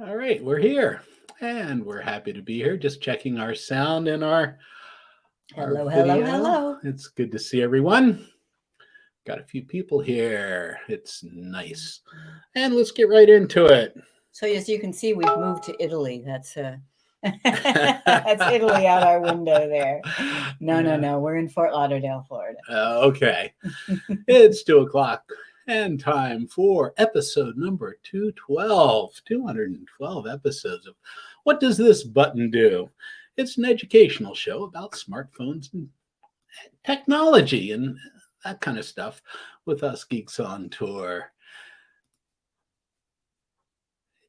All right, we're here and we're happy to be here. Just checking our sound and our Hello, hello, video. hello. It's good to see everyone. Got a few people here. It's nice. And let's get right into it. So as you can see, we've moved to Italy. That's that's Italy out our window there. No. We're in Fort Lauderdale, Florida. Okay. It's 2 o'clock and time for episode number 212. 212 episodes of What Does This Button Do? It's an educational show about smartphones and technology and that kind of stuff with us Geeks on Tour.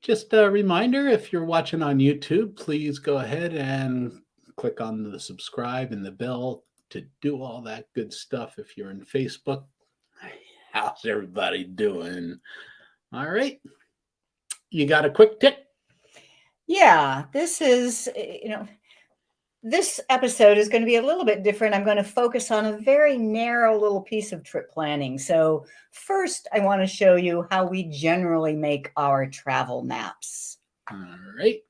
Just a reminder, if you're watching on YouTube, please go ahead and click on the subscribe and the bell to do all that good stuff. If you're in Facebook, how's everybody doing? All right. You got a quick tip? Yeah, this is, this episode is going to be a little bit different. I'm going to focus on a very narrow little piece of trip planning. So first, I want to show you how we generally make our travel maps. All right.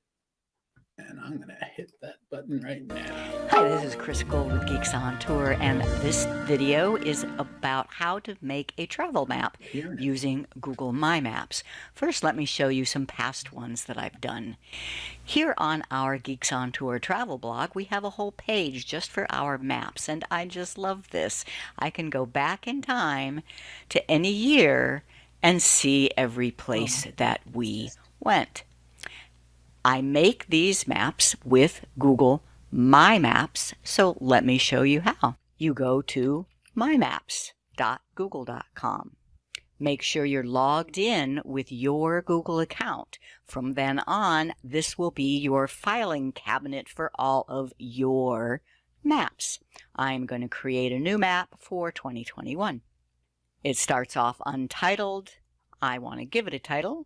And I'm going to hit that button right now. Hi, this is Chris Gold with Geeks On Tour, and this video is about how to make a travel map using Google My Maps. First, let me show you some past ones that I've done. Here on our Geeks On Tour travel blog, we have a whole page just for our maps, and I just love this. I can go back in time to any year and see every place that we went. I make these maps with Google My Maps, so let me show you how. You go to mymaps.google.com. Make sure you're logged in with your Google account. From then on, this will be your filing cabinet for all of your maps. I'm going to create a new map for 2021. It starts off untitled. I want to give it a title.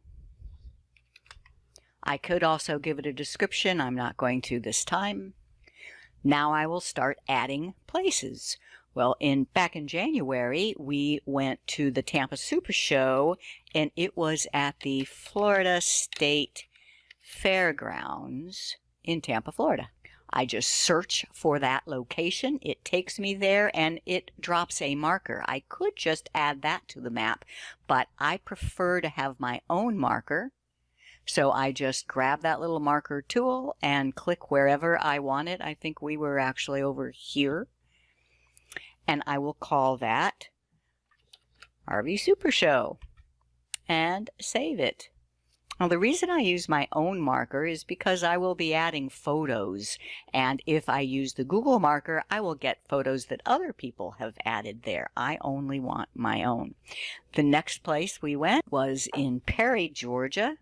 I could also give it a description. I'm not going to this time. Now I will start adding places. Well, back in January, we went to the Tampa Super Show, and it was at the Florida State Fairgrounds in Tampa, Florida. I just search for that location. It takes me there, and it drops a marker. I could just add that to the map, but I prefer to have my own marker. So I just grab that little marker tool and click wherever I want it. I think we were actually over here. And I will call that RV Super Show and save it. Now, the reason I use my own marker is because I will be adding photos. And if I use the Google marker, I will get photos that other people have added there. I only want my own. The next place we went was in Perry, Georgia.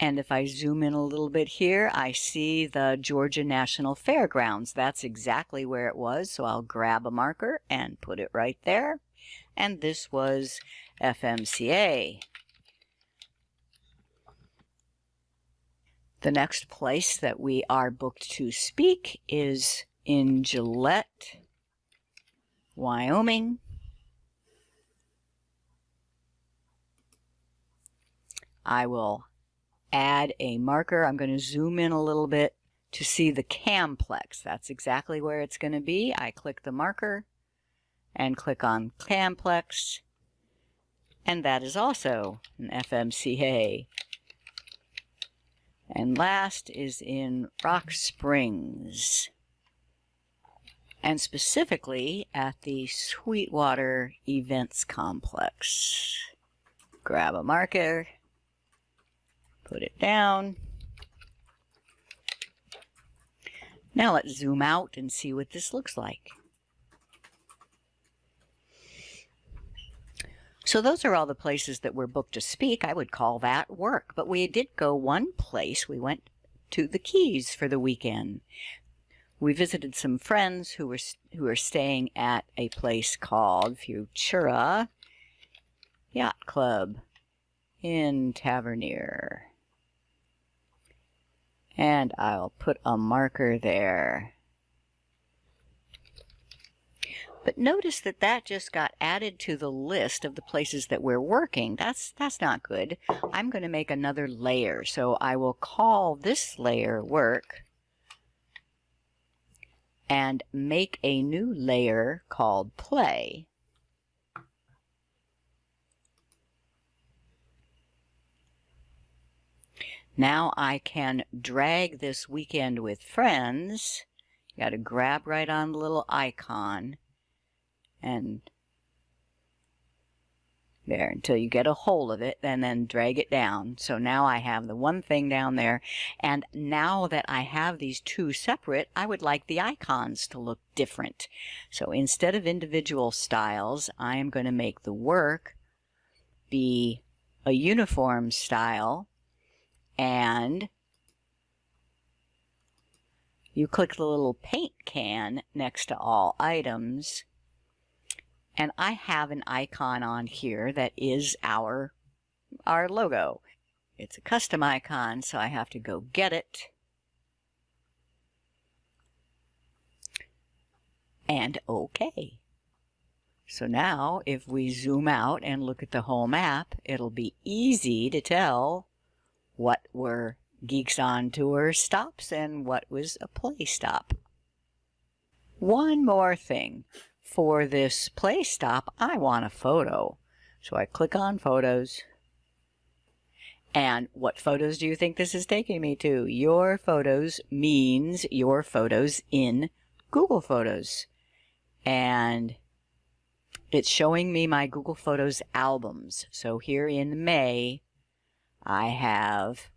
And if I zoom in a little bit here, I see the Georgia National Fairgrounds. That's exactly where it was, so I'll grab a marker and put it right there. And this was FMCA. The next place that we are booked to speak is in Gillette, Wyoming. I will add a marker. I'm going to zoom in a little bit to see the Camplex. That's exactly where it's going to be. I click the marker and click on Camplex, and that is also an FMCA. And last is in Rock Springs, and specifically at the Sweetwater Events Complex. Grab a marker, put it down. Now let's zoom out and see what this looks like. So those are all the places that were booked to speak. I would call that work. But we did go one place. We went to the Keys for the weekend. We visited some friends who were staying at a place called Futura Yacht Club in Tavernier. And I'll put a marker there. But notice that that just got added to the list of the places that we're working. That's not good. I'm going to make another layer. So I will call this layer work and make a new layer called play. Now I can drag this weekend with friends. You got to grab right on the little icon and there until you get a hold of it, and then drag it down. So now I have the one thing down there, and now that I have these two separate, I would like the icons to look different. So instead of individual styles, I am going to make the work be a uniform style, and you click the little paint can next to all items, and I have an icon on here that is our logo. It's a custom icon, so I have to go get it. And OK. So now if we zoom out and look at the whole map, it'll be easy to tell what were Geeks on Tour stops and what was a play stop. One more thing. For this play stop, I want a photo. So I click on photos. And what photos do you think this is taking me to? Your photos means your photos in Google Photos. And it's showing me my Google Photos albums. So here in May, I have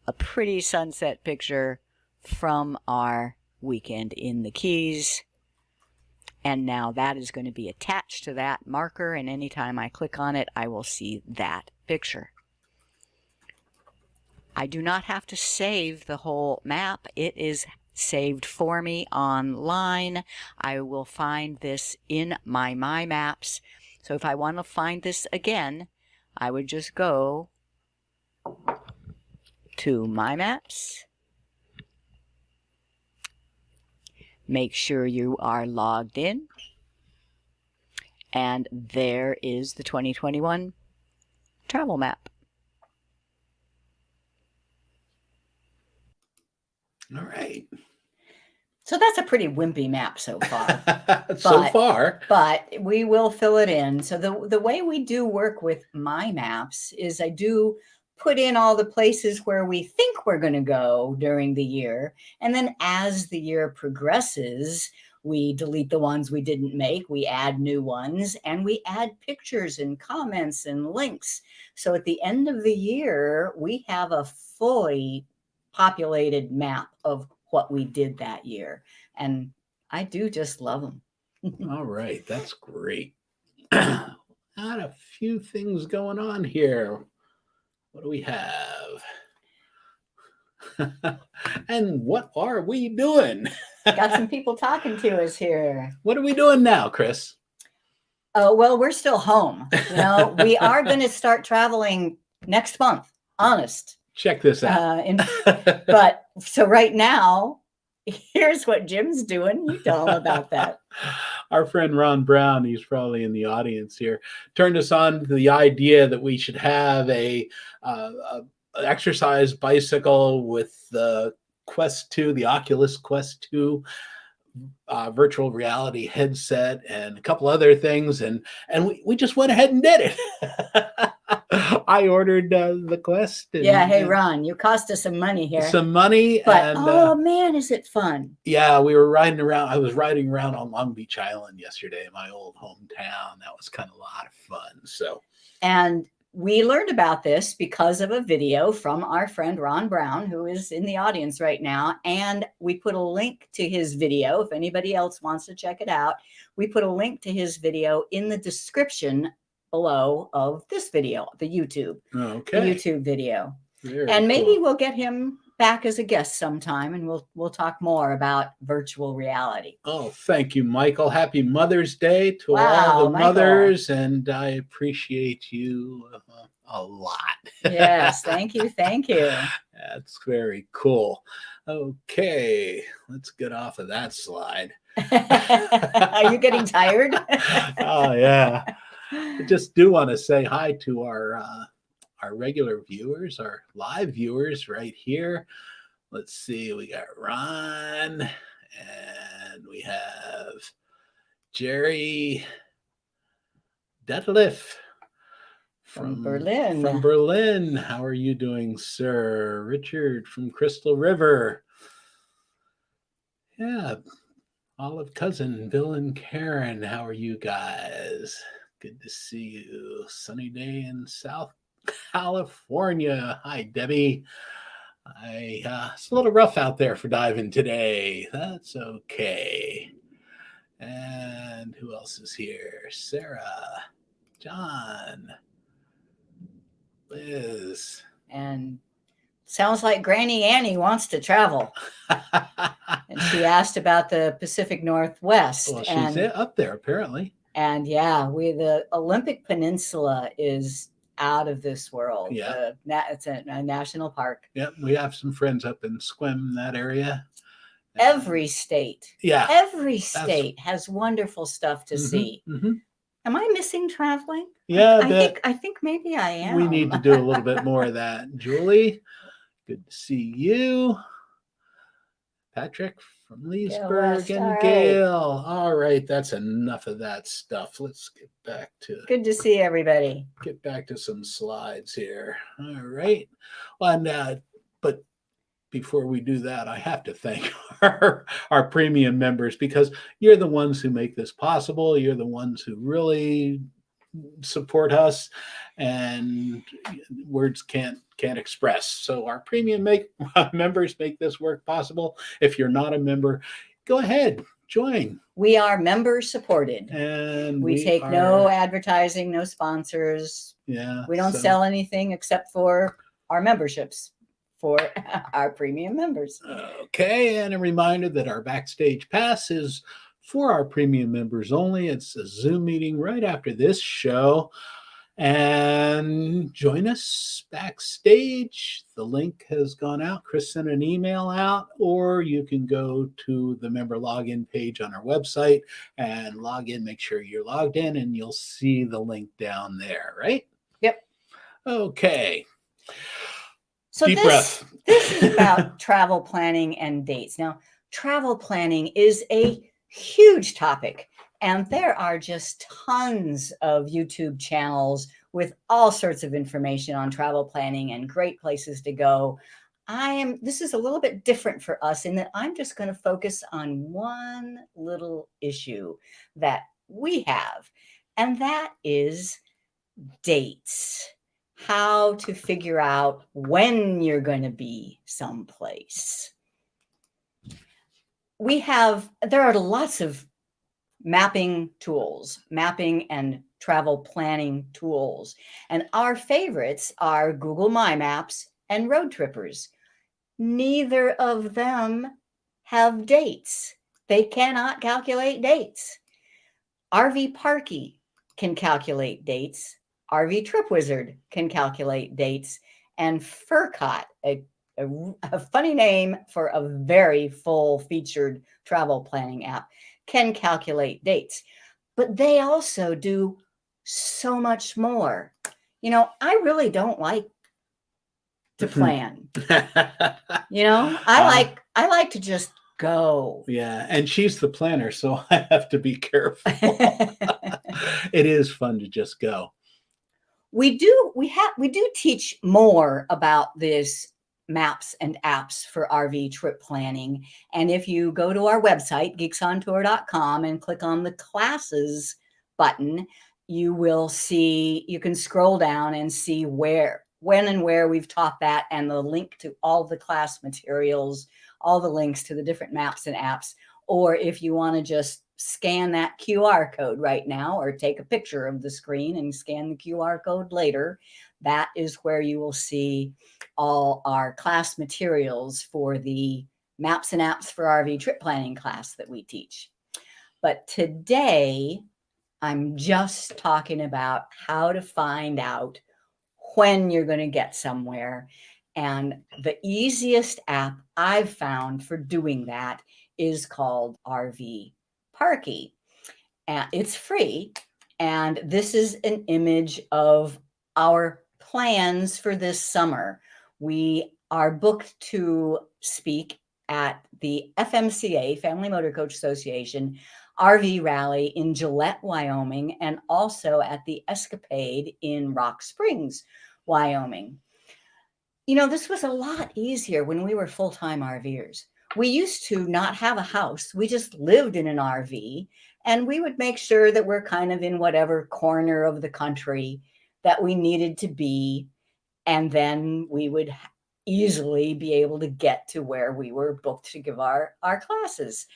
a pretty sunset picture from our weekend in the Keys. And now that is going to be attached to that marker, and anytime I click on it, I will see that picture. I do not have to save the whole map. It is saved for me online. I will find this in my Maps. So if I want to find this again, I would just go to My Maps. Make sure you are logged in. And there is the 2021 travel map. All right. So that's a pretty wimpy map so far. But we will fill it in. So the way we do work with My Maps is I do put in all the places where we think we're going to go during the year. And then as the year progresses, we delete the ones we didn't make, we add new ones, and we add pictures and comments and links. So at the end of the year, we have a fully populated map of what we did that year. And I do just love them. All right. That's great. Got a few things going on here. What do we have? And what are we doing? Got some people talking to us here. What are we doing now, Chris? Oh, well, we're still home. You know, we are going to start traveling next month. Honest. Check this out. But so right now, here's what Jim's doing. You tell him about that. Our friend Ron Brown, he's probably in the audience here, turned us on to the idea that we should have a exercise bicycle with the Quest 2, the Oculus Quest 2 virtual reality headset and a couple other things, and we just went ahead and did it. I ordered the Quest. Yeah, hey Ron, you cost us some money here. Some money, but oh man, is it fun? Yeah, we were riding around. I was riding around on Long Beach Island yesterday, my old hometown. That was kind of a lot of fun. So, and we learned about this because of a video from our friend Ron Brown, who is in the audience right now. And we put a link to his video. If anybody else wants to check it out, we put a link to his video in the description below of this video, the YouTube video. And maybe we'll get him back as a guest sometime, and we'll talk more about virtual reality. Oh, thank you, Michael. Happy Mother's Day to all the mothers, and I appreciate you a lot. Yes, thank you. Thank you. That's very cool. Okay, let's get off of that slide. Are you getting tired? Oh yeah. I just do want to say hi to our regular viewers, our live viewers right here. Let's see, we got Ron and we have Jerry Detlef From Berlin. From Berlin. How are you doing, sir? Richard from Crystal River. Yeah, Olive Cousin, Bill and Karen. How are you guys? Good to see you. Sunny day in South California. Hi, Debbie. It's a little rough out there for diving today. That's okay. And who else is here? Sarah, John, Liz. And sounds like Granny Annie wants to travel. And she asked about the Pacific Northwest. Well, she's up there apparently. And yeah, the Olympic Peninsula is out of this world. Yeah. It's a national park. Yep, we have some friends up in Sequim, that area. Every state. Yeah. Every state has wonderful stuff to see. Mm-hmm. Am I missing traveling? Yeah, I think maybe I am. We need to do a little bit more of that. Julie, good to see you. Patrick from Leesburg and Gail. All right, that's enough of that stuff. Let's get back to good to see everybody. Get back to some slides here. All right. Well, and but before we do that, I have to thank our premium members, because you're the ones who make this possible. You're the ones who really support us, and words can't express. So our premium members make this work possible. If you're not a member, go ahead, join. We are member supported, and we take no advertising, no sponsors. Yeah, we don't sell anything except for our memberships for our premium members. Okay, and a reminder that our backstage pass is for our premium members only. It's a Zoom meeting right after this show. And join us backstage. The link has gone out. Chris sent an email out, or you can go to the member login page on our website and log in. Make sure you're logged in, and you'll see the link down there, right? Yep. Okay. So Deep breath. This is about travel planning and dates. Now, travel planning is a huge topic, and there are just tons of YouTube channels with all sorts of information on travel planning and great places to go. This is a little bit different for us in that I'm just going to focus on one little issue that we have, and that is dates. How to figure out when you're going to be someplace. There are lots of mapping and travel planning tools. And our favorites are Google My Maps and Road Trippers. Neither of them have dates. They cannot calculate dates. RVParky can calculate dates. RV Trip Wizard can calculate dates. And Furcot, a funny name for a very full-featured travel planning app, can calculate dates. But they also do so much more. I really don't like to plan. I like to just go. Yeah, and she's the planner, so I have to be careful. It is fun to just go. We do teach more about this maps and apps for RV trip planning. And if you go to our website, geeksontour.com, and click on the classes button, you can scroll down and see when and where we've taught that, and the link to all the class materials, all the links to the different maps and apps. Or if you want to just scan that QR code right now, or take a picture of the screen and scan the QR code later, that is where you will see all our class materials for the maps and apps for RV trip planning class that we teach. But today, I'm just talking about how to find out when you're going to get somewhere. And the easiest app I've found for doing that is called RV RVParky. And it's free. And this is an image of our plans for this summer. We are booked to speak at the FMCA, Family Motor Coach Association, RV Rally in Gillette, Wyoming, and also at the Escapade in Rock Springs, Wyoming. You know, this was a lot easier when we were full-time RVers. We used to not have a house. We just lived in an RV, and we would make sure that we're kind of in whatever corner of the country that we needed to be. And then we would easily be able to get to where we were booked to give our classes.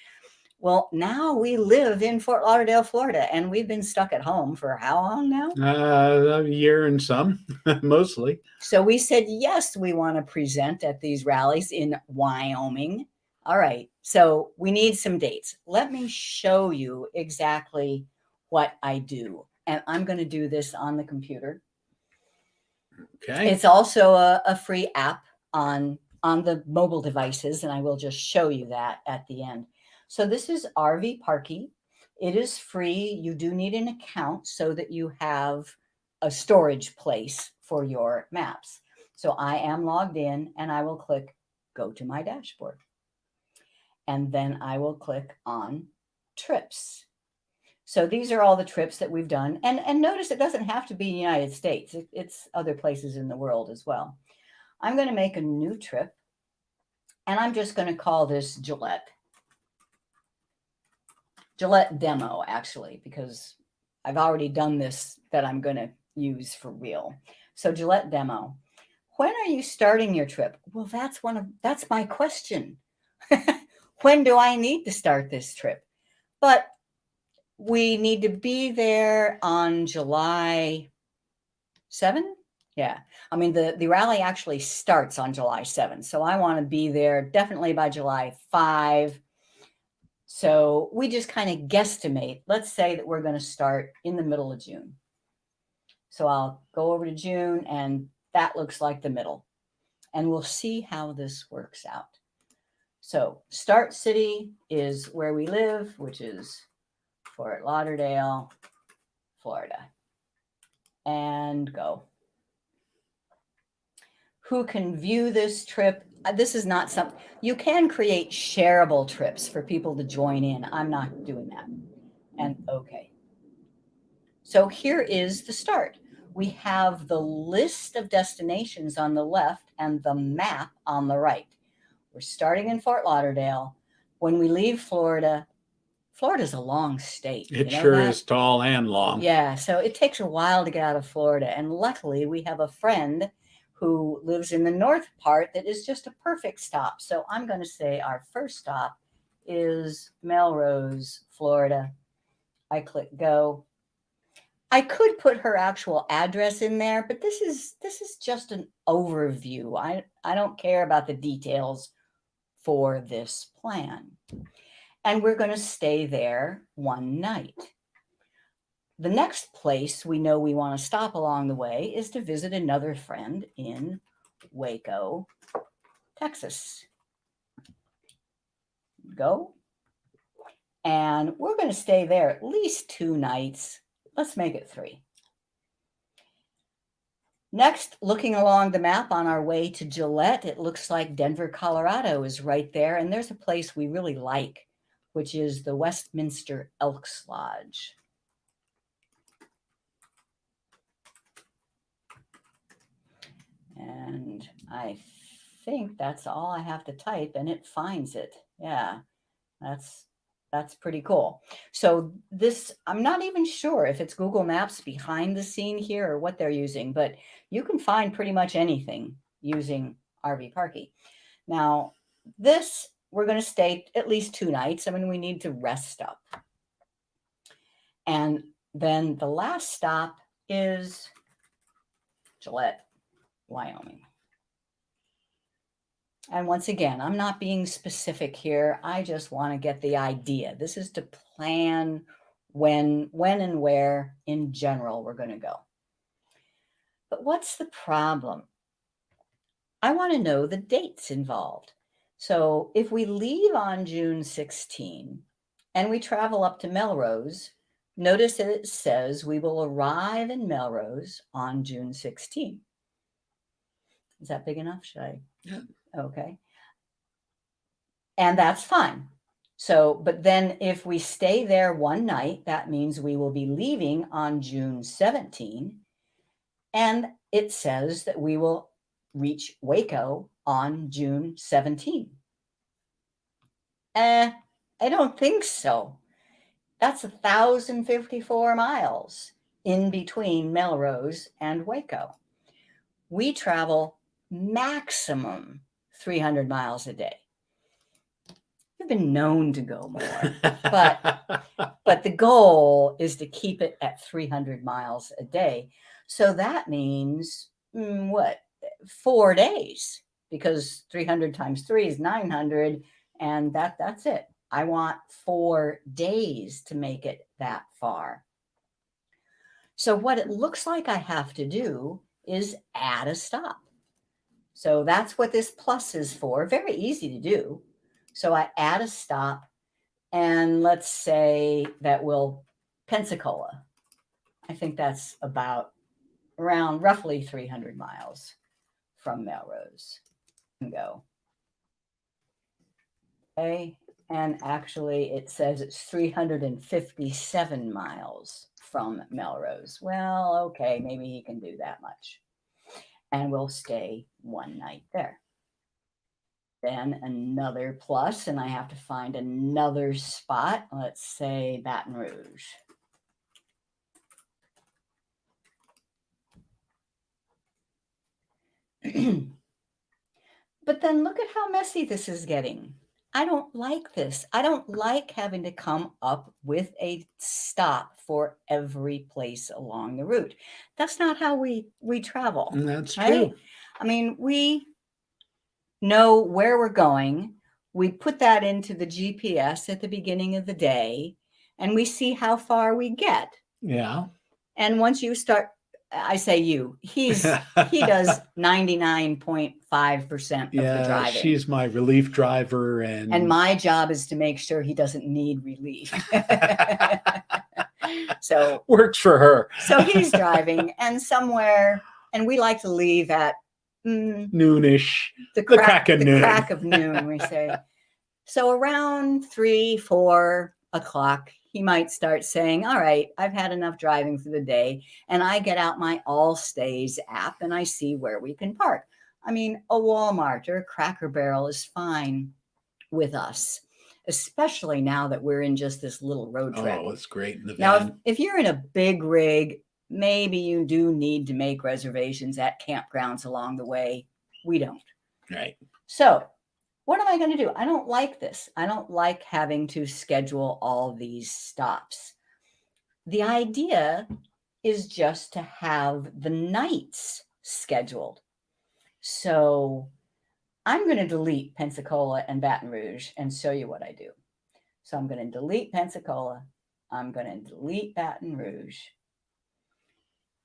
Well, now we live in Fort Lauderdale, Florida, and we've been stuck at home for how long now? A year and some, mostly. So we said, yes, we want to present at these rallies in Wyoming. All right, so we need some dates. Let me show you exactly what I do. And I'm going to do this on the computer. Okay. It's also a free app on the mobile devices, and I will just show you that at the end. So this is RVParky. It is free. You do need an account so that you have a storage place for your maps. So I am logged in, and I will click Go to my dashboard. And then I will click on Trips. So these are all the trips that we've done. And notice it doesn't have to be the United States. It's other places in the world as well. I'm going to make a new trip, and I'm just going to call this Gillette. Gillette demo, actually, because I've already done this that I'm going to use for real. So Gillette demo. When are you starting your trip? Well, that's my question. When do I need to start this trip? But we need to be there on July 7. Yeah. I mean, the rally actually starts on July 7. So I want to be there definitely by July 5. So we just kind of guesstimate. Let's say that we're going to start in the middle of June. So I'll go over to June, and that looks like the middle. And we'll see how this works out. So start city is where we live, which is Fort Lauderdale, Florida. And go. Who can view this trip? This is not something, you can create shareable trips for people to join in. I'm not doing that. And okay. So here is the start. We have the list of destinations on the left and the map on the right. We're starting in Fort Lauderdale. When we leave Florida, Florida's a long state. It sure is tall and long. Yeah, so it takes a while to get out of Florida. And luckily, we have a friend who lives in the north part that is just a perfect stop. So I'm going to say our first stop is Melrose, Florida. I click go. I could put her actual address in there, but this is just an overview. I don't care about the details for this plan. And we're going to stay there one night. The next place we know we want to stop along the way is to visit another friend in Waco, Texas. Go. And we're going to stay there at least 2 nights. Let's make it 3. Next, looking along the map on our way to Gillette, it looks like Denver, Colorado is right there. And there's a place we really like, which is the Westminster Elks Lodge. And I think that's all I have to type, and it finds it. Yeah, that's pretty cool. So this, I'm not even sure if it's Google Maps behind the scene here or what they're using, but you can find pretty much anything using RVParky. Now, this, we're going to stay at least 2 nights. I mean, we need to rest up. And then the last stop is Gillette, Wyoming. And once again, I'm not being specific here. I just want to get the idea. This is to plan when and where in general we're going to go. But what's the problem? I want to know the dates involved. So if we leave on June 16 and we travel up to Melrose, notice that it says we will arrive in Melrose on June 16th. Is that big enough? Should I? Yeah. Okay. And that's fine. So, but then if we stay there one night, that means we will be leaving on June 17. And it says that we will reach Waco on June 17. I don't think so. That's 1,054 miles in between Melrose and Waco. We travel maximum 300 miles a day. We've been known to go more, but the goal is to keep it at 300 miles a day. So that means what? 4 days, because 300 times 3 is 900, and that's it. I want 4 days to make it that far. So what it looks like I have to do is add a stop. So that's what this plus is for. Very easy to do. So I add a stop, and let's say that will Pensacola. I think that's about around roughly 300 miles from Melrose. Go. Okay, and actually it says it's 357 miles from Melrose. Well, okay, maybe he can do that much. And we'll stay one night there. Then another plus, and I have to find another spot. Let's say Baton Rouge. But then look at how messy this is getting. I don't like this. I don't like having to come up with a stop for every place along the route. That's not how we travel. That's right? true. I mean, we know where we're going. We put that into the GPS at the beginning of the day, and we see how far we get. Yeah. And once you start, I say you, he does 99.5% of the driving. She's my relief driver, and my job is to make sure he doesn't need relief. So works for her. So he's driving, and somewhere, and we like to leave at noonish. The crack of noon, we say. So around 3, 4 o'clock, he might start saying, all right, I've had enough driving for the day. And I get out my All Stays app and I see where we can park. I mean, a Walmart or a Cracker Barrel is fine with us, especially now that we're in just this little road trip. Oh, it's great in the van. Now, if you're in a big rig, maybe you do need to make reservations at campgrounds along the way. We don't. Right. So what am I going to do? I don't like this. I don't like having to schedule all these stops. The idea is just to have the nights scheduled. So I'm going to delete Pensacola and Baton Rouge and show you what I do. So I'm going to delete Pensacola. I'm going to delete Baton Rouge.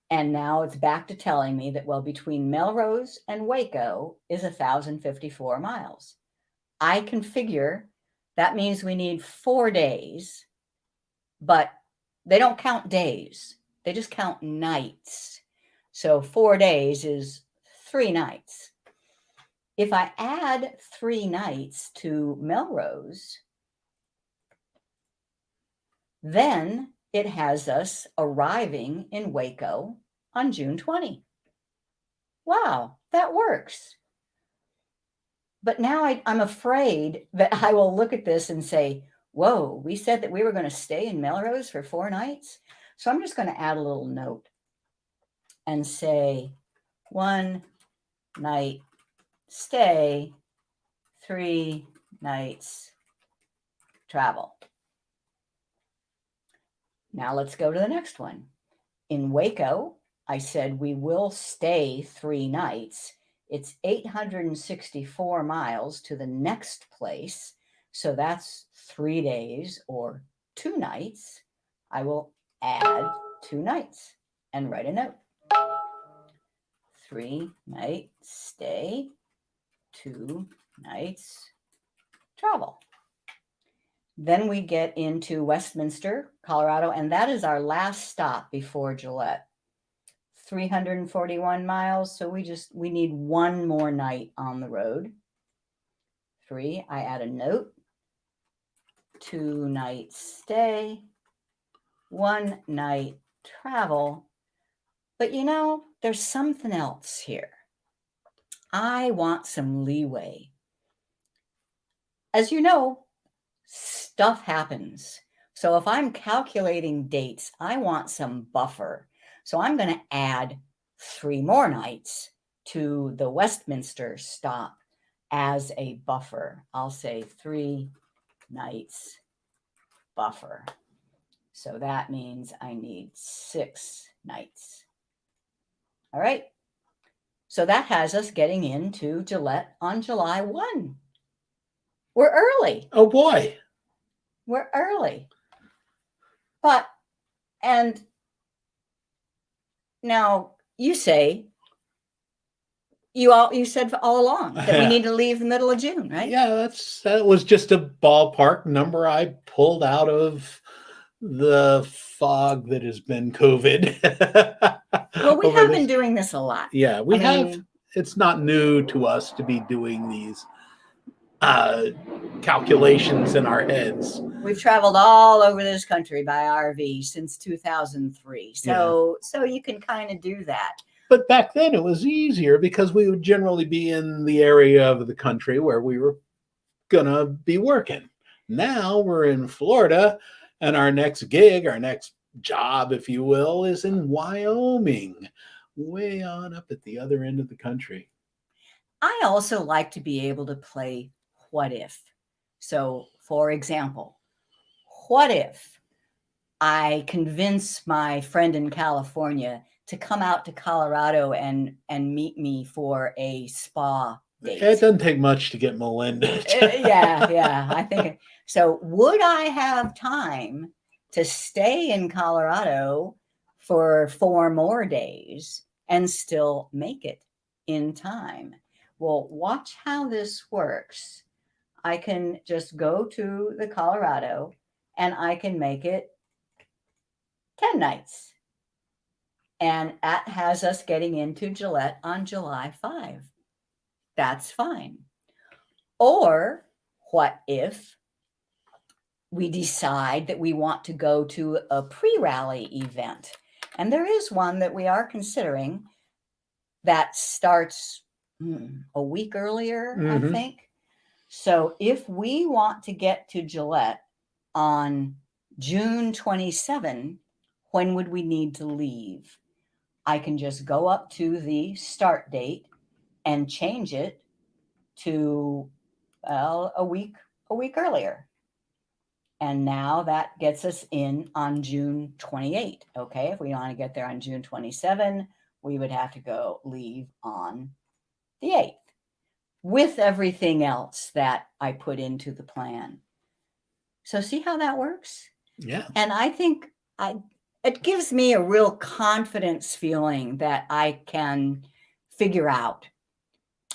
And now it's back to telling me that, well, between Melrose and Waco is 1,054 miles. I configure, that means we need 4 days, but they don't count days. They just count nights. So 4 days is 3 nights. If I add 3 nights to Melrose, then it has us arriving in Waco on June 20. Wow, that works. But now I'm afraid that I will look at this and say, whoa, we said that we were going to stay in Melrose for 4 nights. So I'm just going to add a little note and say 1 night stay, 3 nights travel. Now let's go to the next one. In Waco, I said we will stay 3 nights. It's 864 miles to the next place. So that's 3 days or 2 nights. I will add 2 nights and write a note. 3 night stay, 2 nights travel. Then we get into Westminster, Colorado, and that is our last stop before Gillette. 341 miles, so we need one more night on the road. 3, I add a note. 2 night stay, 1 night travel. But you know, there's something else here. I want some leeway. As you know, stuff happens. So if I'm calculating dates, I want some buffer. So I'm going to add 3 more nights to the Westminster stop as a buffer. I'll say 3 nights buffer. So that means I need 6 nights. All right. So that has us getting into Gillette on July 1. We're early. Oh boy. We're early. But, and now you say, you said all along that we need to leave the middle of June, right? Yeah, that was just a ballpark number I pulled out of the fog that has been COVID. Well, we have been doing this a lot. Yeah, we have. It's not new to us to be doing these calculations in our heads. We've traveled all over this country by RV since 2003. So you can kind of do that. But back then it was easier because we would generally be in the area of the country where we were going to be working. Now we're in Florida, and our next gig, our next job, if you will, is in Wyoming, way on up at the other end of the country. I also like to be able to play what if. So, for example, what if I convince my friend in California to come out to Colorado and meet me for a spa date? It doesn't take much to get Melinda. Yeah, I think so. Would I have time to stay in Colorado for 4 more days and still make it in time? Well, watch how this works. I can just go to the Colorado and I can make it 10 nights. And that has us getting into Gillette on July 5. That's fine. Or what if we decide that we want to go to a pre-rally event? And there is one that we are considering that starts a week earlier, I think. So if we want to get to Gillette on June 27, when would we need to leave? I can just go up to the start date and change it to, well, a week earlier. And now that gets us in on June 28. Okay, if we want to get there on June 27, we would have to leave on the 8th with everything else that I put into the plan. So see how that works? Yeah. And I think it gives me a real confidence feeling that I can figure out.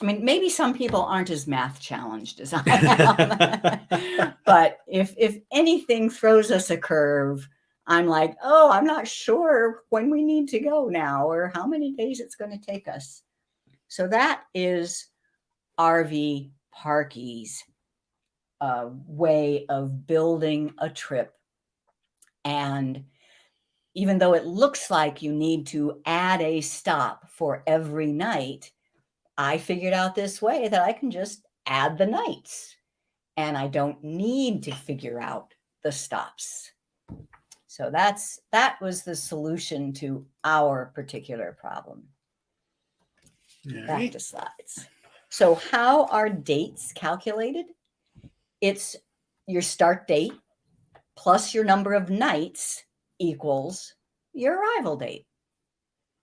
I mean, maybe some people aren't as math challenged as I am, but if anything throws us a curve, I'm like, oh, I'm not sure when we need to go now or how many days it's going to take us. So that is RVParky's way of building a trip. And even though it looks like you need to add a stop for every night, I figured out this way that I can just add the nights and I don't need to figure out the stops. So that was the solution to our particular problem. Back to slides. So how are dates calculated? It's your start date plus your number of nights equals your arrival date.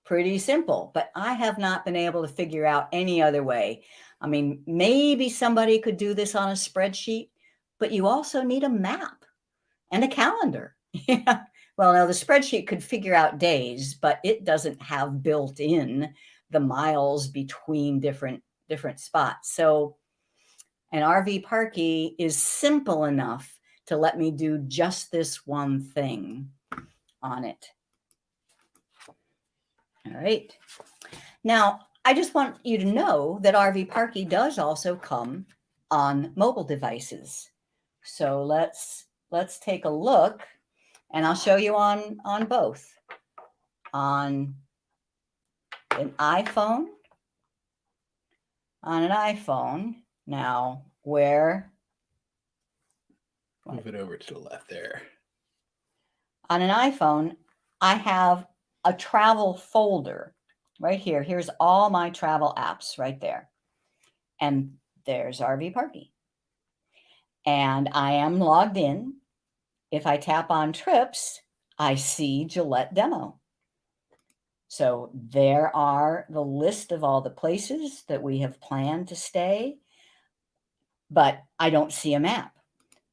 Pretty simple, but I have not been able to figure out any other way. I mean, maybe somebody could do this on a spreadsheet, but you also need a map and a calendar. Yeah. Well, now the spreadsheet could figure out days, but it doesn't have built in the miles between different spots. So an RVParky is simple enough to to let me do just this one thing on it. All right. Now, I just want you to know that RVParky does also come on mobile devices. So let's take a look, and I'll show you on both. On an iPhone. Now, where? Move it over to the left there. On an iPhone, I have a travel folder right here. Here's all my travel apps right there. And there's RVParky. And I am logged in. If I tap on trips, I see Gillette Demo. So there are the list of all the places that we have planned to stay, but I don't see a map.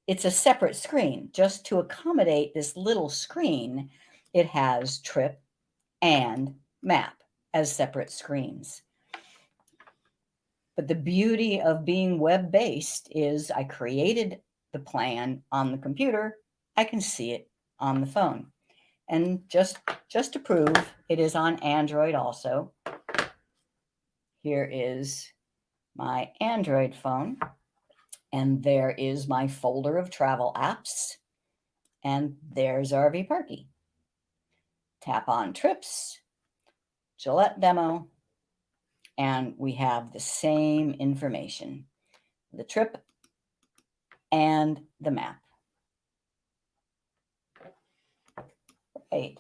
It's a separate screen. Just to accommodate this little screen, it has trip and map as separate screens. But the beauty of being web-based is I created the plan on the computer. I can see it on the phone. And just to prove, it is on Android also. Here is my Android phone. And there is my folder of travel apps. And there's RVParky. Tap on trips, Gillette Demo, and we have the same information, the trip and the map. Right.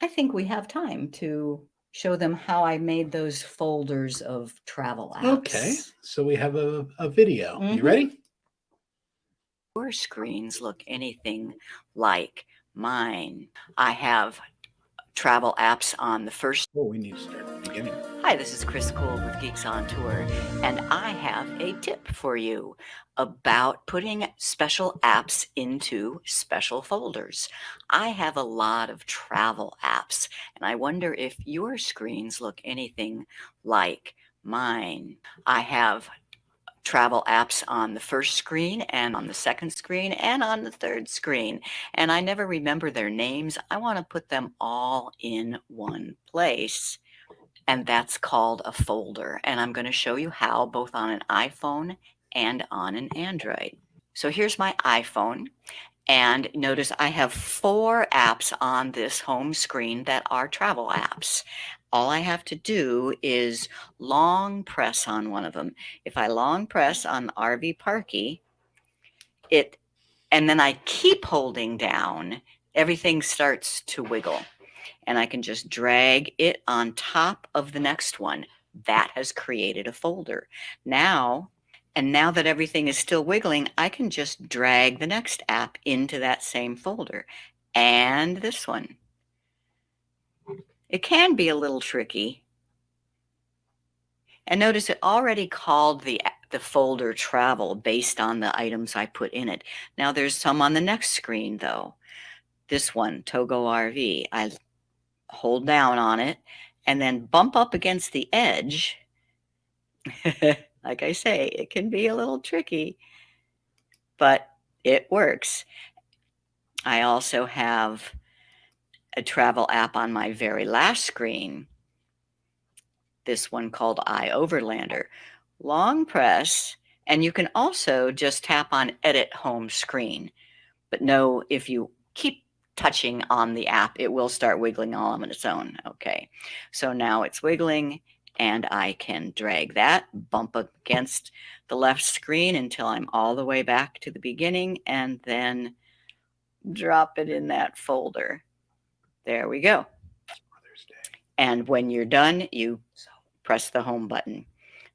I think we have time to show them how I made those folders of travel apps. Okay, so we have a video. You ready? Your screens look anything like mine. I have travel apps on the first. Oh, we need to start at the beginning. Hi, this is Chris Cole with Geeks on Tour, and I have a tip for you about putting special apps into special folders. I have a lot of travel apps, and I wonder if your screens look anything like mine. I have travel apps on the first screen and on the second screen and on the third screen, and I never remember their names. I want to put them all in one place, and that's called a folder, and I'm going to show you how, both on an iPhone and on an Android. So here's my iPhone, and notice I have 4 apps on this home screen that are travel apps. All I have to do is long press on one of them. If I long press on RVParky, and then I keep holding down, everything starts to wiggle. And I can just drag it on top of the next one. That has created a folder. Now that everything is still wiggling, I can just drag the next app into that same folder. And this one. It can be a little tricky. And notice it already called the folder travel based on the items I put in it. Now there's some on the next screen though. This one, Togo RV. I hold down on it and then bump up against the edge. Like I say, it can be a little tricky, but it works. I also have a travel app on my very last screen, this one called iOverlander. Long press, and you can also just tap on Edit Home Screen. But no, if you keep touching on the app, it will start wiggling all on its own. Okay, so now it's wiggling, and I can drag that, bump up against the left screen until I'm all the way back to the beginning, and then drop it in that folder. There we go. And when you're done, you press the home button.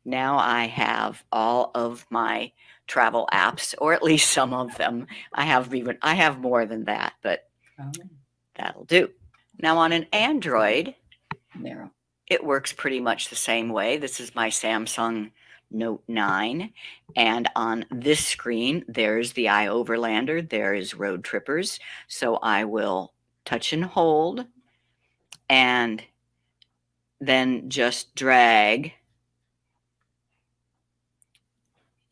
Now I have all of my travel apps, or at least some of them. I have more than that, but that'll do. Now on an Android, it works pretty much the same way. This is my Samsung Note 9. And on this screen, there's the iOverlander. There is Road Trippers. So I will touch and hold and then just drag.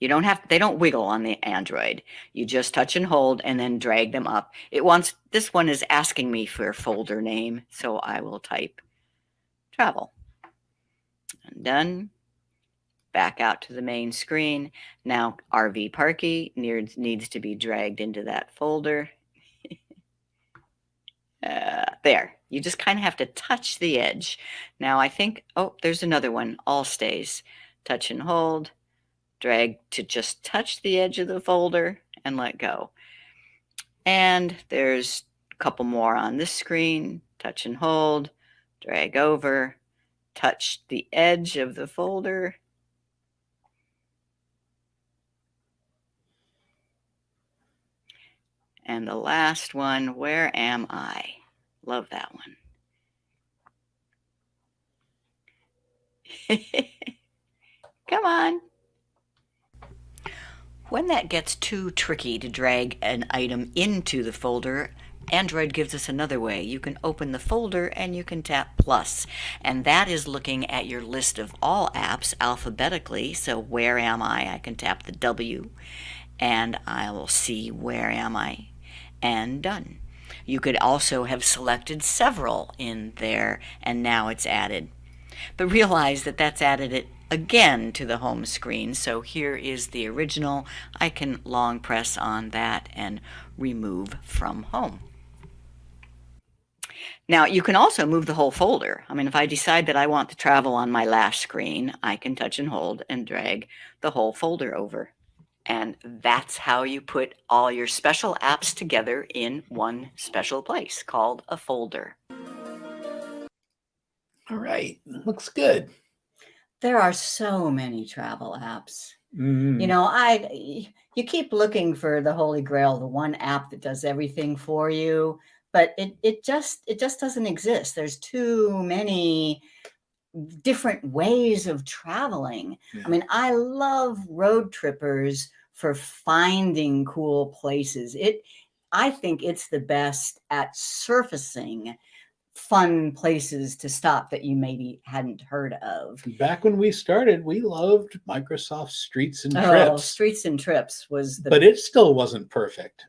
You don't have, they don't wiggle on the Android. You just touch and hold and then drag them up. This one is asking me for a folder name, so I will type travel. And done. Back out to the main screen. Now RVParky needs to be dragged into that folder. There. You just kind of have to touch the edge. Now I think, oh, there's another one. All stays. Touch and hold. Drag to just touch the edge of the folder and let go. And there's a couple more on this screen. Touch and hold, drag over, touch the edge of the folder. And the last one, where am I? Love that one. Come on. When that gets too tricky to drag an item into the folder, Android gives us another way. You can open the folder and you can tap plus, and that is looking at your list of all apps alphabetically. So where am I? I can tap the W and I will see where am I, and done. You could also have selected several in there and now it's added. But realize that that's added it again to the home screen. So here is the original. I can long press on that and remove from home. Now you can also move the whole folder. I mean, if I decide that I want to travel on my last screen, I can touch and hold and drag the whole folder over. And that's how you put all your special apps together in one special place called a folder. All right. Looks good. There are so many travel apps. Mm. You know, you keep looking for the Holy Grail, the one app that does everything for you, but it just doesn't exist. There's too many different ways of traveling. Yeah. I mean, I love road trippers for finding cool places. I think it's the best at surfacing fun places to stop that you maybe hadn't heard of. Back when we started, we loved Microsoft Streets and Oh, Trips. Streets and Trips was but it still wasn't perfect.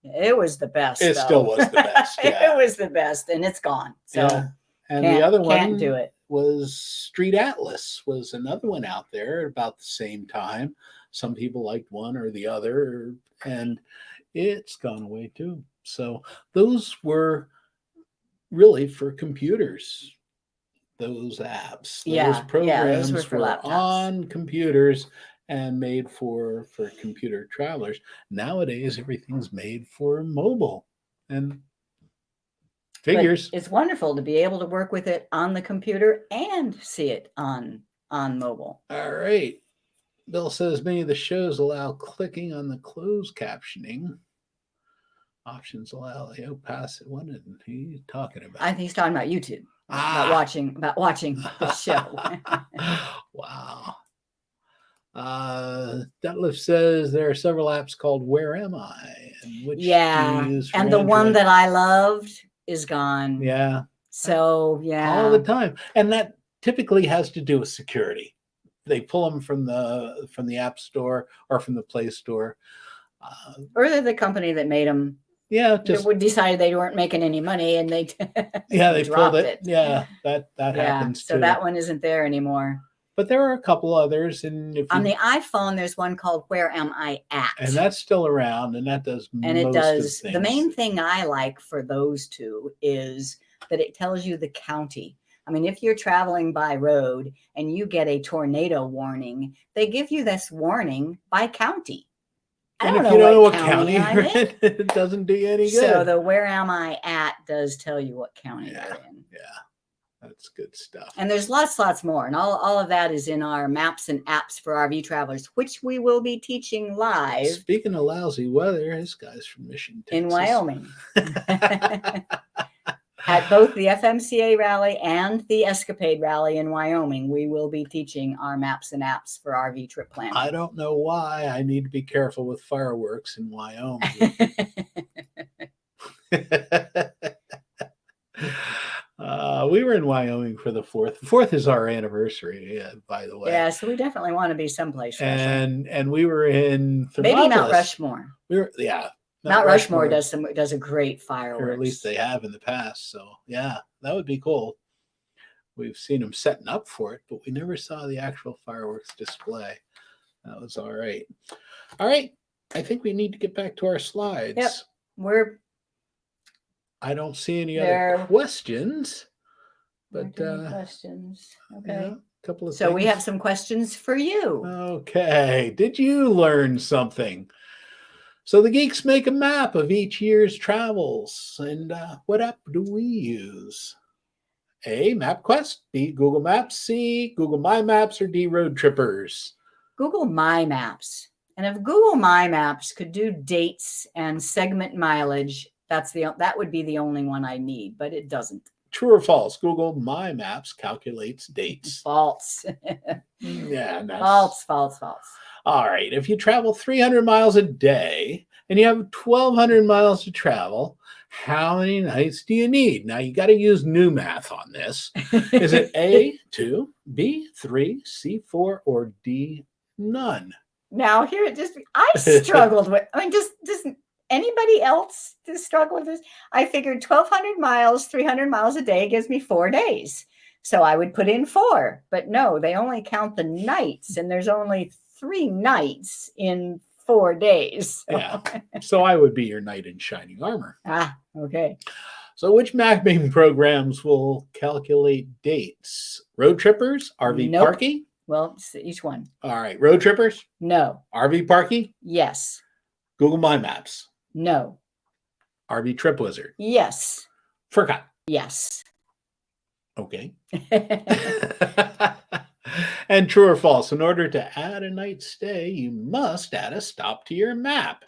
It was the best. It still was the best. Yeah. It was the best, and it's gone. So yeah. And the other one can't do it. was Street Atlas, was another one out there about the same time. Some people liked one or the other, and it's gone away too. So those were really for computers. Those apps, those programs those were for laptops. on computers and made for computer travelers. Nowadays, everything's made for mobile and figures. But it's wonderful to be able to work with it on the computer and see it on mobile. All right. Bill says many of the shows allow clicking on the closed captioning. Options allow the pass it. What is he talking about? I think he's talking about YouTube. About watching the show. Wow. Detlef says there are several apps called Where Am I? And which do you use for and the one Android? that I loved is gone. Yeah. So yeah. All the time. And that typically has to do with security. They pull them from the App Store or from the Play Store. Or they're the company that made them. Yeah, just decided they weren't making any money, and they they dropped pulled it. Yeah, that happens so too. that one isn't there anymore. But there are a couple others, and on the iPhone, there's one called Where Am I At? And that's still around, and that does and most it does. of things. The main thing I like for those two is that it tells you the county. I mean, if you're traveling by road and you get a tornado warning, they give you this warning by county. And if you don't know what county you're in, it doesn't do you any good. So the Where Am I At does tell you what county you're in. Yeah, that's good stuff. And there's lots more. And all of that is in our maps and apps for RV travelers, which we will be teaching live. Speaking of lousy weather, this guy's from Mission, Texas. In Wyoming. At both the FMCA rally and the Escapade rally in Wyoming, we will be teaching our maps and apps for RV trip planning. I don't know why I need to be careful with fireworks in Wyoming. we were in Wyoming for the 4th. The 4th is our anniversary, by the way. Yeah, so we definitely want to be someplace special. And we were in Maybe Mount Thermopolis. Rushmore. Mount Rushmore does a great fireworks. Or at least they have in the past. So yeah, that would be cool. We've seen them setting up for it, but we never saw the actual fireworks display. That was all right. All right. I think we need to get back to our slides. Yep. I don't see any other questions. But questions. Okay. Yeah, a couple of So things. we have some questions for you. Okay. Did you learn something? So the geeks make a map of each year's travels. And what app do we use? A, MapQuest, B, Google Maps, C, Google My Maps, or D, Road Trippers? Google My Maps. And if Google My Maps could do dates and segment mileage, that would be the only one I need, but it doesn't. True or false? Google My Maps calculates dates. False. Yeah, false. All right. If you travel 300 miles a day and you have 1,200 miles to travel, how many nights do you need? Now, you got to use new math on this. Is it A, 2, B, 3, C, 4, or D, none? Now, I struggled with, does anybody else struggle with this? I figured 1,200 miles, 300 miles a day gives me 4 days. So I would put in 4, but no, they only count the nights, and there's only 3 nights in 4 days. Yeah. So I would be your knight in shining armor. Okay. So which mapping programs will calculate dates? Road Trippers, RVParky? Well, each one. All right. Road Trippers? No. RVParky? Yes. Google My Maps? No. RV Trip Wizard? Yes. Forgot. Yes. Okay. And true or false? In order to add a night stay, you must add a stop to your map.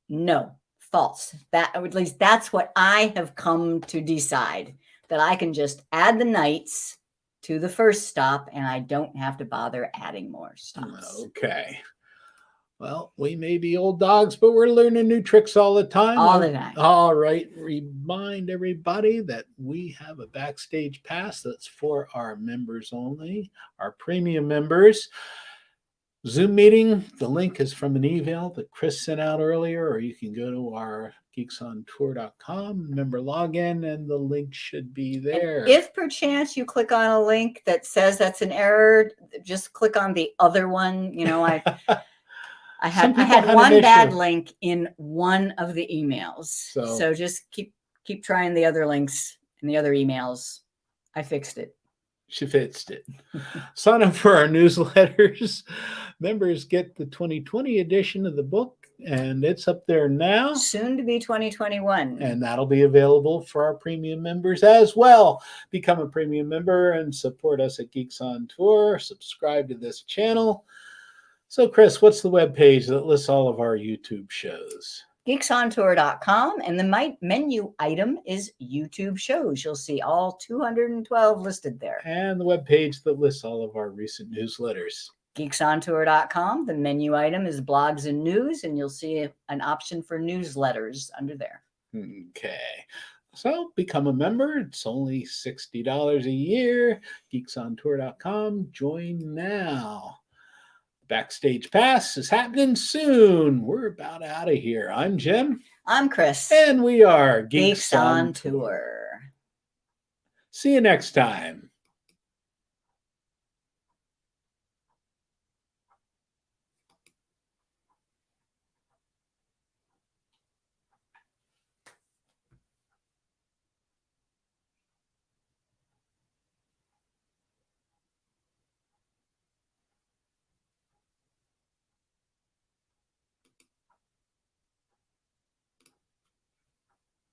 No. False. At least that's what I have come to decide, that I can just add the nights to the first stop and I don't have to bother adding more stops. Okay. Well, we may be old dogs, but we're learning new tricks all the time. All the time. All right. Remind everybody that we have a backstage pass that's for our members only, our premium members. Zoom meeting, the link is from an email that Chris sent out earlier, or you can go to our geeksontour.com member login, and the link should be there. And if perchance you click on a link that says that's an error, just click on the other one. I had one bad link in one of the emails. So just keep trying the other links and the other emails. I fixed it. She fixed it. Sign up for our newsletters. Members get the 2020 edition of the book, and it's up there now. Soon to be 2021. And that'll be available for our premium members as well. Become a premium member and support us at Geeks on Tour. Subscribe to this channel. So, Chris, what's the webpage that lists all of our YouTube shows? geeksontour.com, and the menu item is YouTube shows. You'll see all 212 listed there. And the webpage that lists all of our recent newsletters. geeksontour.com, the menu item is blogs and news, and you'll see an option for newsletters under there. Okay. So become a member. It's only $60 a year. geeksontour.com. Join now. Backstage Pass is happening soon. We're about out of here. I'm Jim. I'm Chris. And we are Geeks on Tour. See you next time.